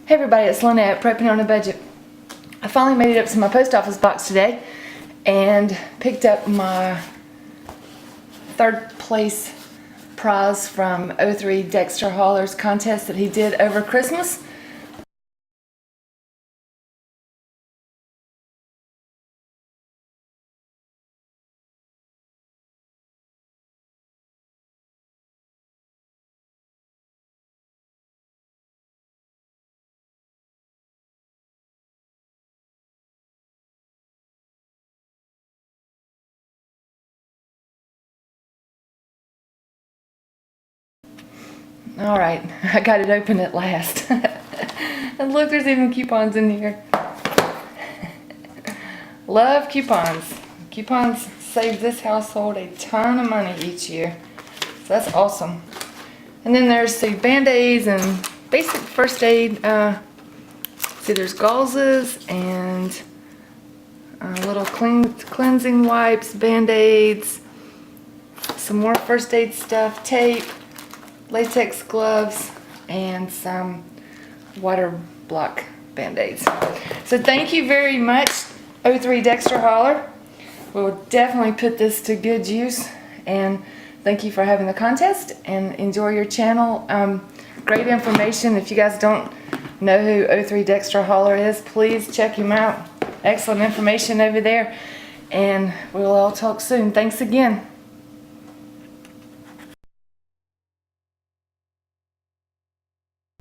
Hey everybody, it's Lynette, prepping on a budget. I finally made it up to my post office box today and picked up my third place prize from 03DexterHauler's contest that he did over Christmas. Alright, I got it open at last. And look, there's even coupons in here. Love coupons. Coupons save this household a ton of money each year. So that's awesome. And then there's the Band-Aids and basic first aid. See, there's gauzes and little cleansing wipes, Band-Aids, some more first aid stuff, tape, latex gloves, and some water block Band-Aids. So thank you very much, 03DexterHauler. We'll definitely put this to good use, and thank you for having the contest, and enjoy your channel. Great information. If you guys don't know who 03DexterHauler is, please check him out. Excellent information over there, and we'll all talk soon. Thanks again.